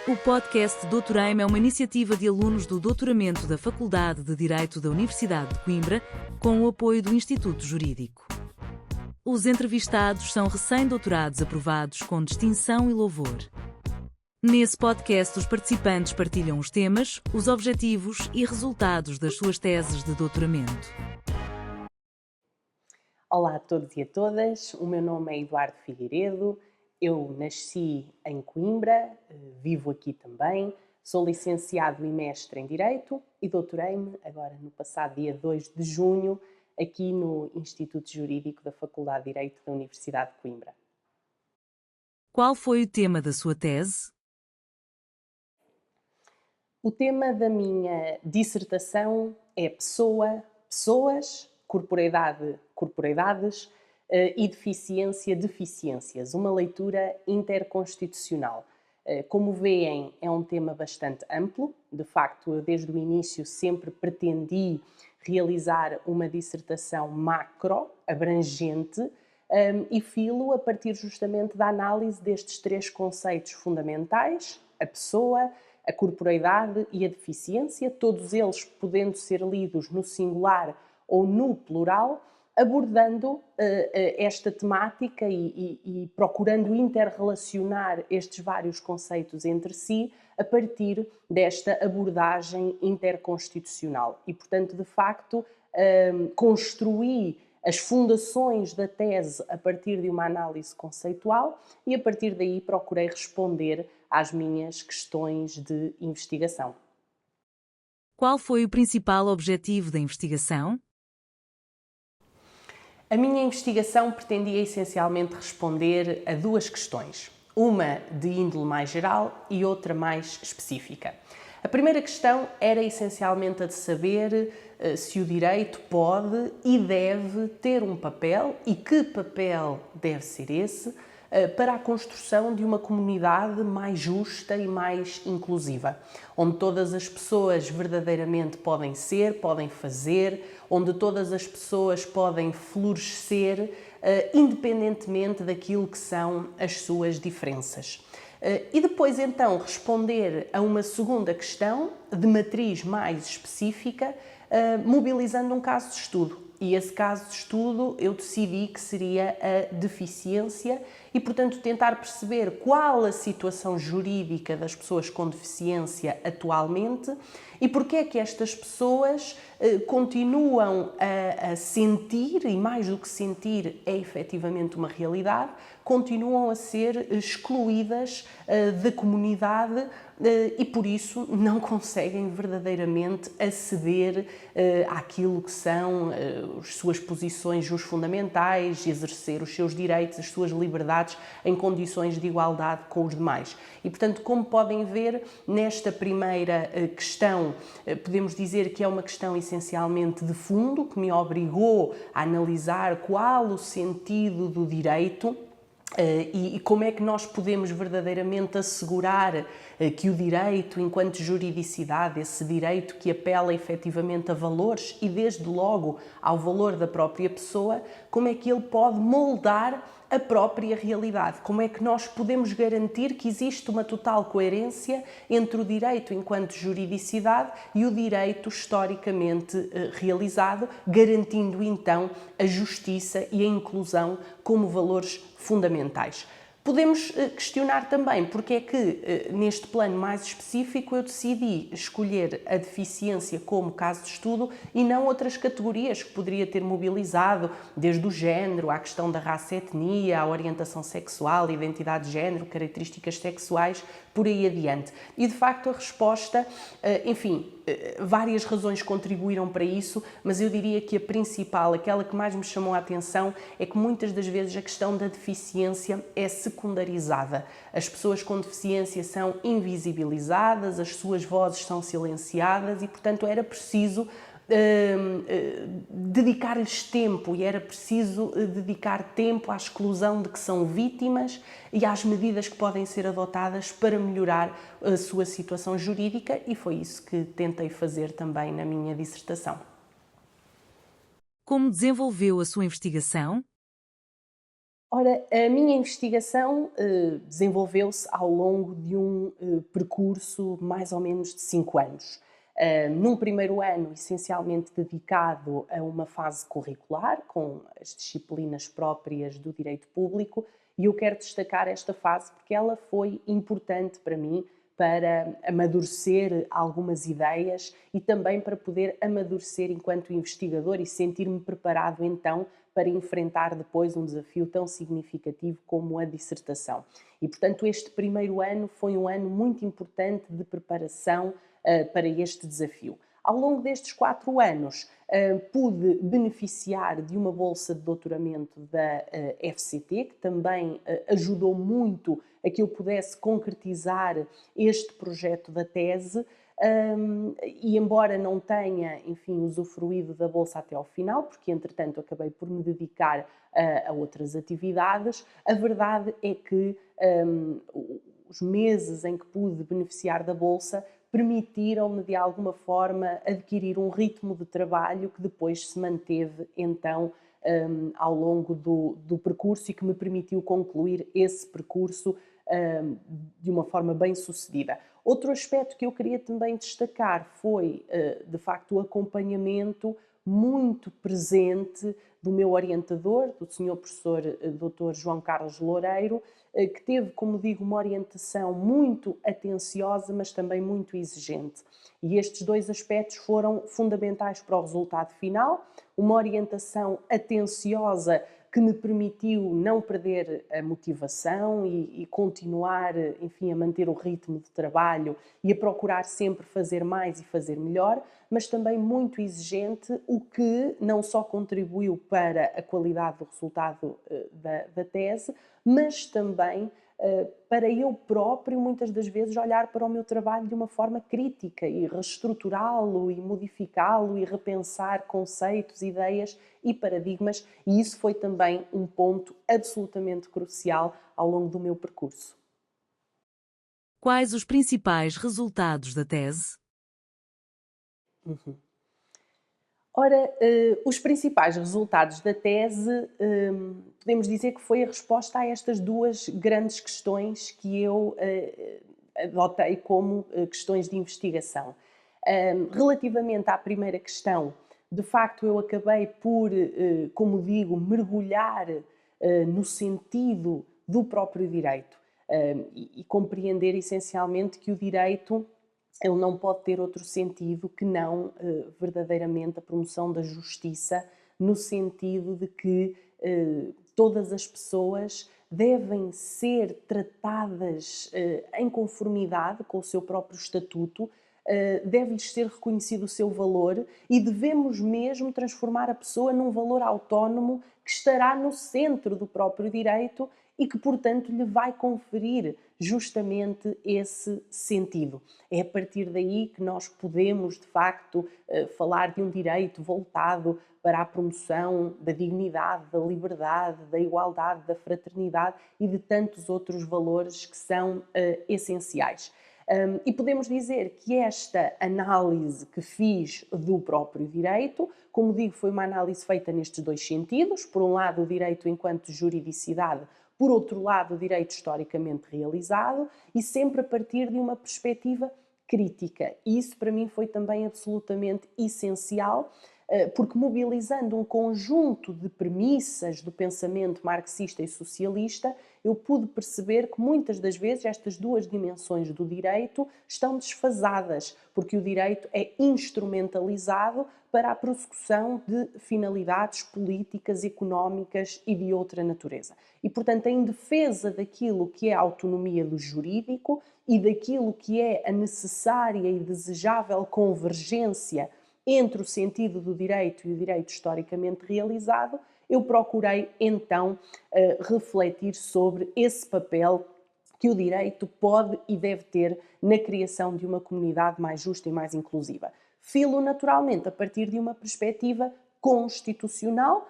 O podcast Doutoraime é uma iniciativa de alunos do doutoramento da Faculdade de Direito da Universidade de Coimbra, com o apoio do Instituto Jurídico. Os entrevistados são recém-doutorados aprovados com distinção e louvor. Nesse podcast, os participantes partilham os temas, os objetivos e resultados das suas teses de doutoramento. Olá a todos e a todas, o meu nome é Eduardo Figueiredo, eu nasci em Coimbra, vivo aqui também, sou licenciado e mestre em Direito e doutorei-me agora no passado dia 2 de junho aqui no Instituto Jurídico da Faculdade de Direito da Universidade de Coimbra. Qual foi o tema da sua tese? O tema da minha dissertação é pessoas, corporeidades e deficiências, uma leitura interconstitucional. Como veem, é um tema bastante amplo. De facto, eu desde o início sempre pretendi realizar uma dissertação macro, abrangente, e filo a partir justamente da análise destes três conceitos fundamentais: a pessoa, a corporeidade e a deficiência, todos eles podendo ser lidos no singular ou no plural, abordando esta temática e procurando interrelacionar estes vários conceitos entre si a partir desta abordagem interconstitucional. E, portanto, de facto, construí as fundações da tese a partir de uma análise conceitual e, a partir daí, procurei responder às minhas questões de investigação. Qual foi o principal objetivo da investigação? A minha investigação pretendia essencialmente responder a duas questões, uma de índole mais geral e outra mais específica. A primeira questão era essencialmente a de saber se o direito pode e deve ter um papel, e que papel deve ser esse, para a construção de uma comunidade mais justa e mais inclusiva, onde todas as pessoas verdadeiramente podem ser, podem fazer, onde todas as pessoas podem florescer, independentemente daquilo que são as suas diferenças. E depois, então, responder a uma segunda questão, de matriz mais específica, mobilizando um caso de estudo. E esse caso de estudo eu decidi que seria a deficiência e, portanto, tentar perceber qual a situação jurídica das pessoas com deficiência atualmente e porque é que estas pessoas continuam a sentir, e mais do que sentir é efetivamente uma realidade, continuam a ser excluídas da comunidade e por isso não conseguem verdadeiramente aceder àquilo que são as suas posições fundamentais, exercer os seus direitos, as suas liberdades em condições de igualdade com os demais. E, portanto, como podem ver, nesta primeira questão, podemos dizer que é uma questão essencialmente de fundo, que me obrigou a analisar qual o sentido do direito e como é que nós podemos verdadeiramente assegurar que o direito, enquanto juridicidade, esse direito que apela efetivamente a valores e desde logo ao valor da própria pessoa, como é que ele pode moldar a própria realidade? Como é que nós podemos garantir que existe uma total coerência entre o direito enquanto juridicidade e o direito historicamente realizado, garantindo então a justiça e a inclusão como valores fundamentais? Podemos questionar também porque é que, neste plano mais específico, eu decidi escolher a deficiência como caso de estudo e não outras categorias que poderia ter mobilizado, desde o género, à questão da raça e etnia, à orientação sexual, identidade de género, características sexuais, por aí adiante. E, de facto, a resposta, várias razões contribuíram para isso, mas eu diria que a principal, aquela que mais me chamou a atenção, é que muitas das vezes a questão da deficiência é secundarizada. As pessoas com deficiência são invisibilizadas, as suas vozes são silenciadas e, portanto, era preciso dedicar-lhes tempo e era preciso dedicar tempo à exclusão de que são vítimas e às medidas que podem ser adotadas para melhorar a sua situação jurídica, e foi isso que tentei fazer também na minha dissertação. Como desenvolveu a sua investigação? Ora, a minha investigação desenvolveu-se ao longo de um percurso mais ou menos de 5 anos. Num primeiro ano, essencialmente dedicado a uma fase curricular, com as disciplinas próprias do direito público, e eu quero destacar esta fase porque ela foi importante para mim para amadurecer algumas ideias e também para poder amadurecer enquanto investigador e sentir-me preparado então para enfrentar depois um desafio tão significativo como a dissertação. E, portanto, este primeiro ano foi um ano muito importante de preparação para este desafio. Ao longo destes 4 anos, pude beneficiar de uma bolsa de doutoramento da FCT, que também ajudou muito a que eu pudesse concretizar este projeto da tese. E embora não tenha, enfim, usufruído da bolsa até ao final, porque entretanto acabei por me dedicar a outras atividades, a verdade é que os meses em que pude beneficiar da bolsa permitiram-me de alguma forma adquirir um ritmo de trabalho que depois se manteve então ao longo do percurso e que me permitiu concluir esse percurso de uma forma bem sucedida. Outro aspecto que eu queria também destacar foi, de facto, o acompanhamento muito presente do meu orientador, do Sr. Professor Dr. João Carlos Loureiro, que teve, como digo, uma orientação muito atenciosa, mas também muito exigente. E estes dois aspectos foram fundamentais para o resultado final, uma orientação atenciosa que me permitiu não perder a motivação e continuar, enfim, a manter o ritmo de trabalho e a procurar sempre fazer mais e fazer melhor, mas também muito exigente, o que não só contribuiu para a qualidade do resultado da tese, mas também para eu próprio, muitas das vezes, olhar para o meu trabalho de uma forma crítica e reestruturá-lo e modificá-lo e repensar conceitos, ideias e paradigmas, e isso foi também um ponto absolutamente crucial ao longo do meu percurso. Quais os principais resultados da tese? Uhum. Ora, os principais resultados da tese, podemos dizer que foi a resposta a estas duas grandes questões que eu adotei como questões de investigação. Relativamente à primeira questão, de facto eu acabei por, como digo, mergulhar no sentido do próprio direito e compreender essencialmente que o direito ele não pode ter outro sentido que não verdadeiramente a promoção da justiça, no sentido de que todas as pessoas devem ser tratadas em conformidade com o seu próprio estatuto, deve-lhes ser reconhecido o seu valor e devemos mesmo transformar a pessoa num valor autónomo que estará no centro do próprio direito e que, portanto, lhe vai conferir justamente esse sentido. É a partir daí que nós podemos, de facto, falar de um direito voltado para a promoção da dignidade, da liberdade, da igualdade, da fraternidade e de tantos outros valores que são essenciais. E podemos dizer que esta análise que fiz do próprio direito, como digo, foi uma análise feita nestes dois sentidos. Por um lado, o direito enquanto juridicidade, por outro lado, o direito historicamente realizado e sempre a partir de uma perspectiva crítica. E isso para mim foi também absolutamente essencial, porque mobilizando um conjunto de premissas do pensamento marxista e socialista, eu pude perceber que muitas das vezes estas duas dimensões do direito estão desfasadas, porque o direito é instrumentalizado para a prossecução de finalidades políticas, económicas e de outra natureza. E, portanto, em defesa daquilo que é a autonomia do jurídico e daquilo que é a necessária e desejável convergência entre o sentido do direito e o direito historicamente realizado, eu procurei então refletir sobre esse papel que o direito pode e deve ter na criação de uma comunidade mais justa e mais inclusiva. Filo naturalmente a partir de uma perspectiva constitucional,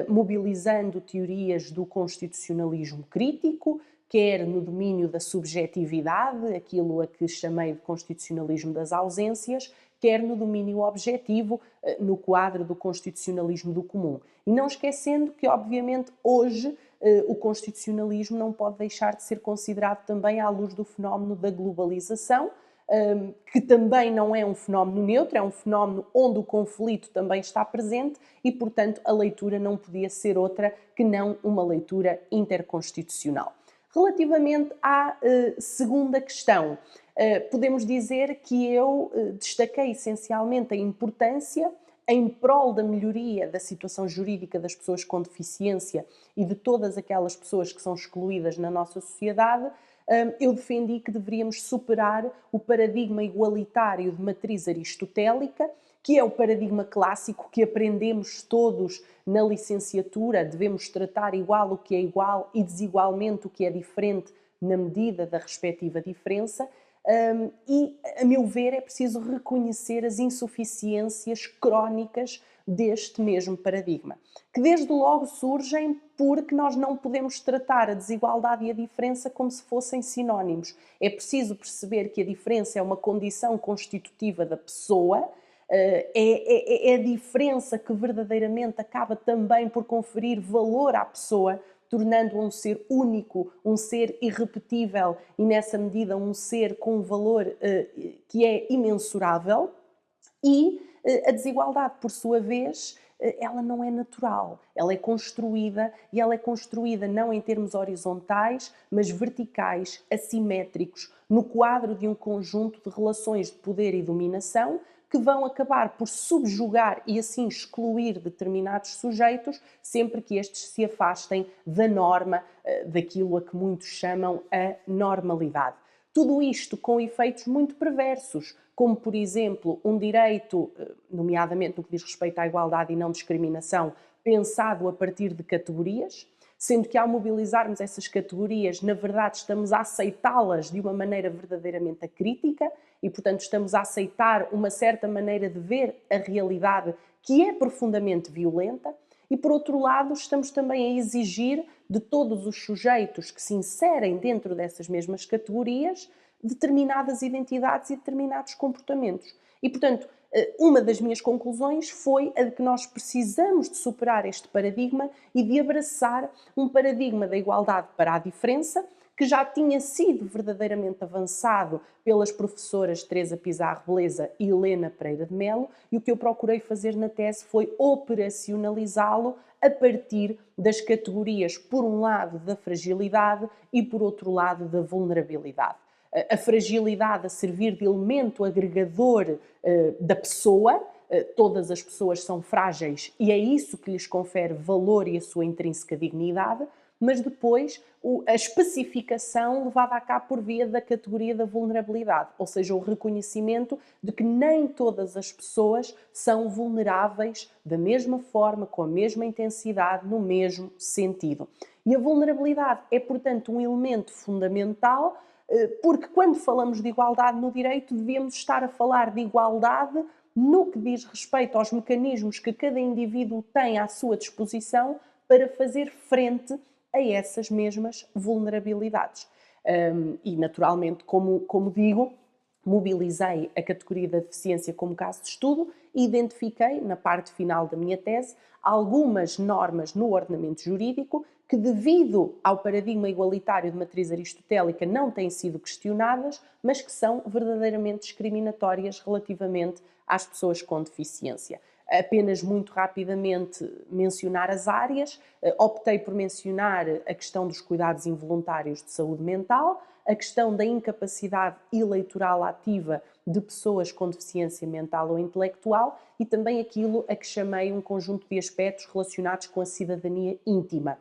mobilizando teorias do constitucionalismo crítico, quer no domínio da subjetividade, aquilo a que chamei de constitucionalismo das ausências, quer no domínio objetivo, no quadro do constitucionalismo do comum. E não esquecendo que, obviamente, hoje o constitucionalismo não pode deixar de ser considerado também à luz do fenómeno da globalização, que também não é um fenómeno neutro, é um fenómeno onde o conflito também está presente e, portanto, a leitura não podia ser outra que não uma leitura interconstitucional. Relativamente à segunda questão, podemos dizer que eu destaquei essencialmente a importância, em prol da melhoria da situação jurídica das pessoas com deficiência e de todas aquelas pessoas que são excluídas na nossa sociedade, eu defendi que deveríamos superar o paradigma igualitário de matriz aristotélica, que é o paradigma clássico que aprendemos todos na licenciatura, devemos tratar igual o que é igual e desigualmente o que é diferente na medida da respectiva diferença. E, a meu ver, é preciso reconhecer as insuficiências crónicas deste mesmo paradigma, que desde logo surgem porque nós não podemos tratar a desigualdade e a diferença como se fossem sinónimos. É preciso perceber que a diferença é uma condição constitutiva da pessoa, é a diferença que verdadeiramente acaba também por conferir valor à pessoa, tornando-a um ser único, um ser irrepetível e, nessa medida, um ser com um valor que é imensurável. E a desigualdade, por sua vez, ela não é natural, ela é construída e ela é construída não em termos horizontais, mas verticais, assimétricos, no quadro de um conjunto de relações de poder e dominação que vão acabar por subjugar e assim excluir determinados sujeitos sempre que estes se afastem da norma, daquilo a que muitos chamam a normalidade. Tudo isto com efeitos muito perversos, como, por exemplo, um direito, nomeadamente no que diz respeito à igualdade e não discriminação, pensado a partir de categorias, sendo que ao mobilizarmos essas categorias, na verdade estamos a aceitá-las de uma maneira verdadeiramente acrítica e, portanto, estamos a aceitar uma certa maneira de ver a realidade que é profundamente violenta e, por outro lado, estamos também a exigir de todos os sujeitos que se inserem dentro dessas mesmas categorias determinadas identidades e determinados comportamentos. E, portanto, uma das minhas conclusões foi a de que nós precisamos de superar este paradigma e de abraçar um paradigma da igualdade para a diferença, que já tinha sido verdadeiramente avançado pelas professoras Teresa Pizarro Beleza e Helena Pereira de Melo, e o que eu procurei fazer na tese foi operacionalizá-lo a partir das categorias, por um lado, da fragilidade e, por outro lado, da vulnerabilidade. A fragilidade a servir de elemento agregador da pessoa, todas as pessoas são frágeis e é isso que lhes confere valor e a sua intrínseca dignidade, mas depois a especificação levada a cabo por via da categoria da vulnerabilidade, ou seja, o reconhecimento de que nem todas as pessoas são vulneráveis da mesma forma, com a mesma intensidade, no mesmo sentido. E a vulnerabilidade é, portanto, um elemento fundamental, porque quando falamos de igualdade no direito, devemos estar a falar de igualdade no que diz respeito aos mecanismos que cada indivíduo tem à sua disposição para fazer frente a essas mesmas vulnerabilidades. E, naturalmente, como digo, mobilizei a categoria da deficiência como caso de estudo e identifiquei, na parte final da minha tese, algumas normas no ordenamento jurídico que, devido ao paradigma igualitário de matriz aristotélica, não têm sido questionadas, mas que são verdadeiramente discriminatórias relativamente às pessoas com deficiência. Apenas muito rapidamente mencionar as áreas, optei por mencionar a questão dos cuidados involuntários de saúde mental, a questão da incapacidade eleitoral ativa de pessoas com deficiência mental ou intelectual e também aquilo a que chamei um conjunto de aspectos relacionados com a cidadania íntima,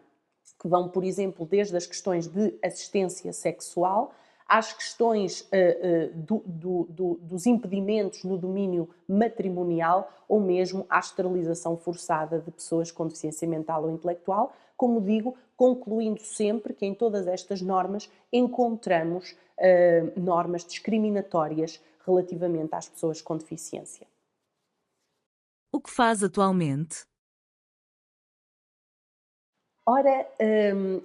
que vão, por exemplo, desde as questões de assistência sexual às questões dos impedimentos no domínio matrimonial ou mesmo à esterilização forçada de pessoas com deficiência mental ou intelectual, como digo, concluindo sempre que em todas estas normas encontramos normas discriminatórias relativamente às pessoas com deficiência. O que faz atualmente? Ora,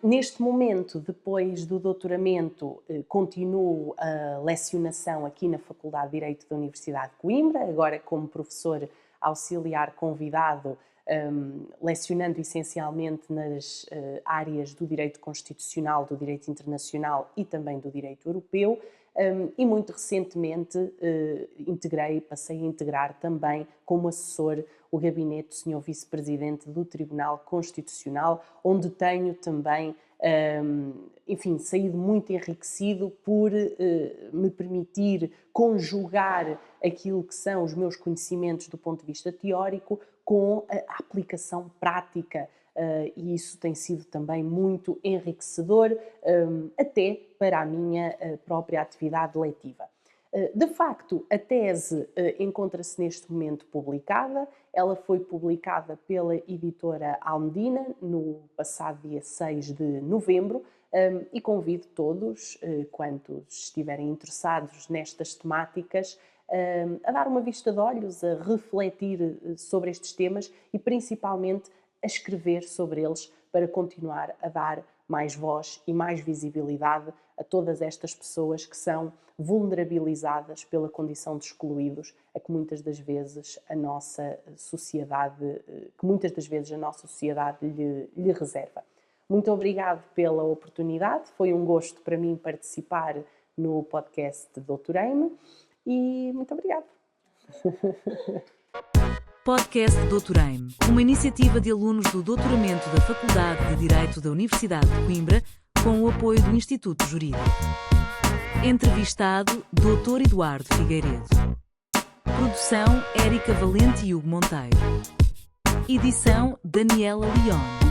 neste momento, depois do doutoramento, continuo a lecionação aqui na Faculdade de Direito da Universidade de Coimbra, agora como professor auxiliar convidado, lecionando essencialmente nas áreas do direito constitucional, do direito internacional e também do direito europeu. E muito recentemente passei a integrar também como assessor o gabinete do Sr. Vice-Presidente do Tribunal Constitucional, onde tenho também, saído muito enriquecido por me permitir conjugar aquilo que são os meus conhecimentos do ponto de vista teórico com a aplicação prática. E isso tem sido também muito enriquecedor, até para a minha própria atividade letiva. De facto, a tese encontra-se neste momento publicada. Ela foi publicada pela editora Almedina no passado dia 6 de novembro e convido todos, quantos estiverem interessados nestas temáticas, a dar uma vista de olhos, a refletir sobre estes temas e principalmente a escrever sobre eles para continuar a dar mais voz e mais visibilidade a todas estas pessoas que são vulnerabilizadas pela condição de excluídos, a que muitas das vezes a nossa sociedade lhe reserva. Muito obrigado pela oportunidade, foi um gosto para mim participar no podcast Doutorei-me e muito obrigada. Podcast Doutorei-me, uma iniciativa de alunos do doutoramento da Faculdade de Direito da Universidade de Coimbra, com o apoio do Instituto Jurídico. Entrevistado, Dr. Eduardo Figueiredo. Produção, Érica Valente e Hugo Monteiro. Edição, Daniela Leone.